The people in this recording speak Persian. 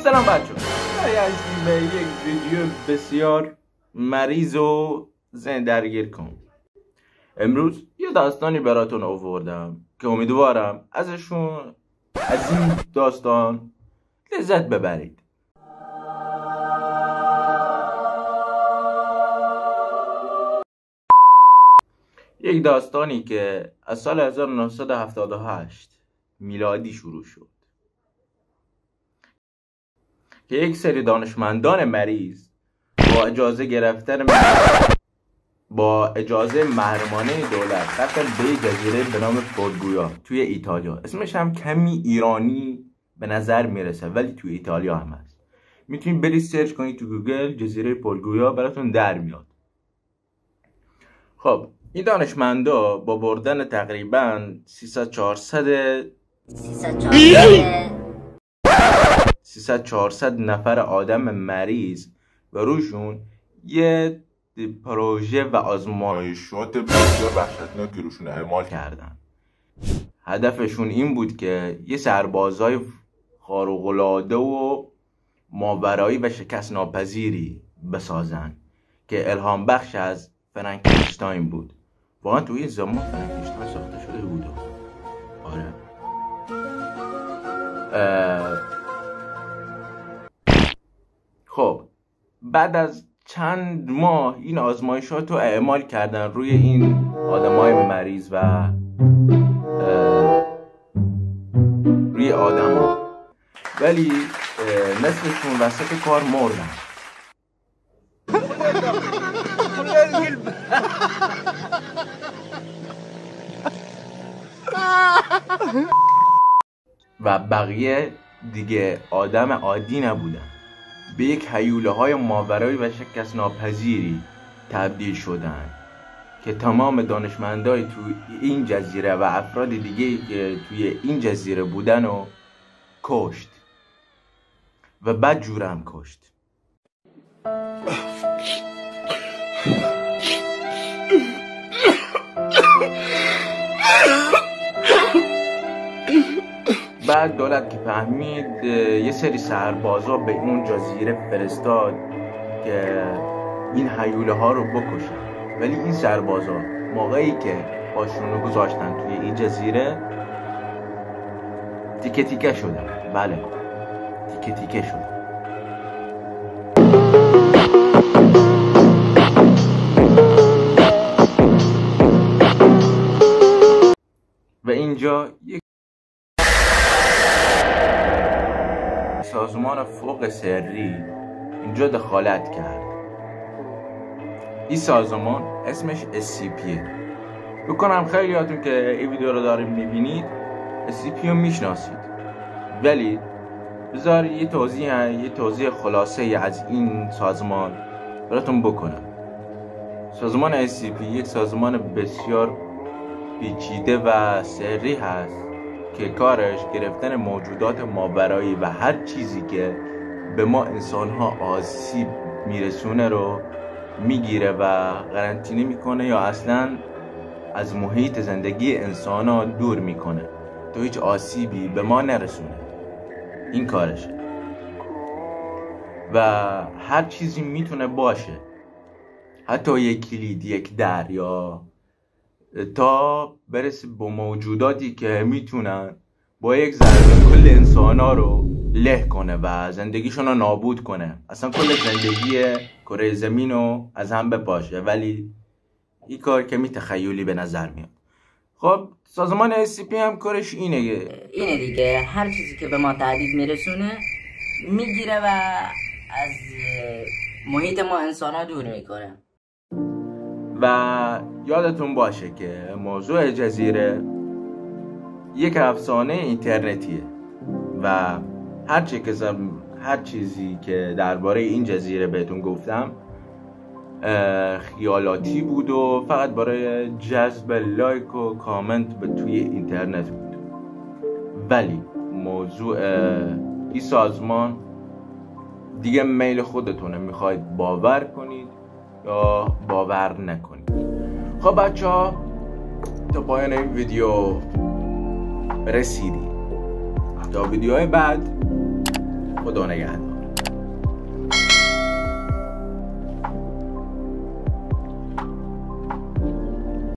سلام بچه هستیم به یک ویدیو بسیار مریض و ذهن درگیر کن. امروز یه داستانی براتون آوردم که امیدوارم از این داستان لذت ببرید. یک داستانی که از سال 1978 میلادی شروع شد که یک سری دانشمندان مریض با اجازه محرمانه دولت رفتن به یک جزیره به نام پولگویا توی ایتالیا. اسمش هم کمی ایرانی به نظر میرسه ولی توی ایتالیا هم هست. میتونید برید سرچ کنید تو گوگل جزیره پولگویا براتون در میاد. خب این دانشمندا با بردن تقریبا 300-400 نفر آدم مریض و روشون یه پروژه و آزمایشات بسیار وحشتناکی روشون اعمال کردن. هدفشون این بود که یه سربازای خارق‌العاده و ماورایی و شکست ناپذیری بسازن که الهام بخش از فرانکشتاین بود. واقعا تو این زمان فرانکشتاین ساخته شده بود. آره. خب بعد از چند ماه این آزمایشات رو اعمال کردن روی این آدمای مریض و روی آدما، ولی نصفشون وسط کار مردن. و بقیه دیگه آدم عادی نبودن، به یک هیوله های ماورایی و شکست ناپذیری تبدیل شدن که تمام دانشمندای توی این جزیره و افراد دیگه که توی این جزیره بودن و کشت و بد جورم کشت. بعد دولت که فهمید یه سری سربازا به اون جزیره فرستاد که این هیوله ها رو بکشن، ولی این سربازا موقعی که پاشون رو گذاشتن توی این جزیره تیکه تیکه شدن. بله تیکه تیکه شدن. و اینجا یک سازمان فوق سری اینجا دخالت کرد. این سازمان اسمش SCP. بکنم خیلیاتون که این ویدیو رو داریم میبینید SCP رو میشناسید، ولی بذار یه توضیح خلاصه از این سازمان براتون بکنم. سازمان SCP یک سازمان بسیار پیچیده و سری هست که کارش گرفتن موجودات ماورایی و هر چیزی که به ما انسان‌ها آسیب میرسونه رو میگیره و قرنطینه میکنه یا اصلا از محیط زندگی انسان‌ها دور میکنه تا هیچ آسیبی به ما نرسونه. این کارشه و هر چیزی میتونه باشه، حتی یک کلید، یک در، یا تا برسه به موجوداتی که میتونن با یک ضربه کل انسان‌ها رو له کنه و زندگیشون رو نابود کنه، اصلا کل زندگی کره زمین رو از هم بپاشه. ولی این کار کمی تخیلی به نظر میاد. خب سازمان SCP هم کارش اینه دیگه، هر چیزی که به ما تهدید میرسونه میگیره و از محیط ما انسان‌ها دور میکنه. و یادتون باشه که موضوع جزیره یک افسانه اینترنتیه و هر چیزی که درباره این جزیره بهتون گفتم خیالاتی بود و فقط برای جذب لایک و کامنت توی اینترنت بود. ولی موضوع این سازمان دیگه میل خودتونه، میخواید باور کنید یا باور نکنید. خب بچه ها تا پایان این ویدیو رسیدیم. تا ویدیوهای بعد خدا نگهدار.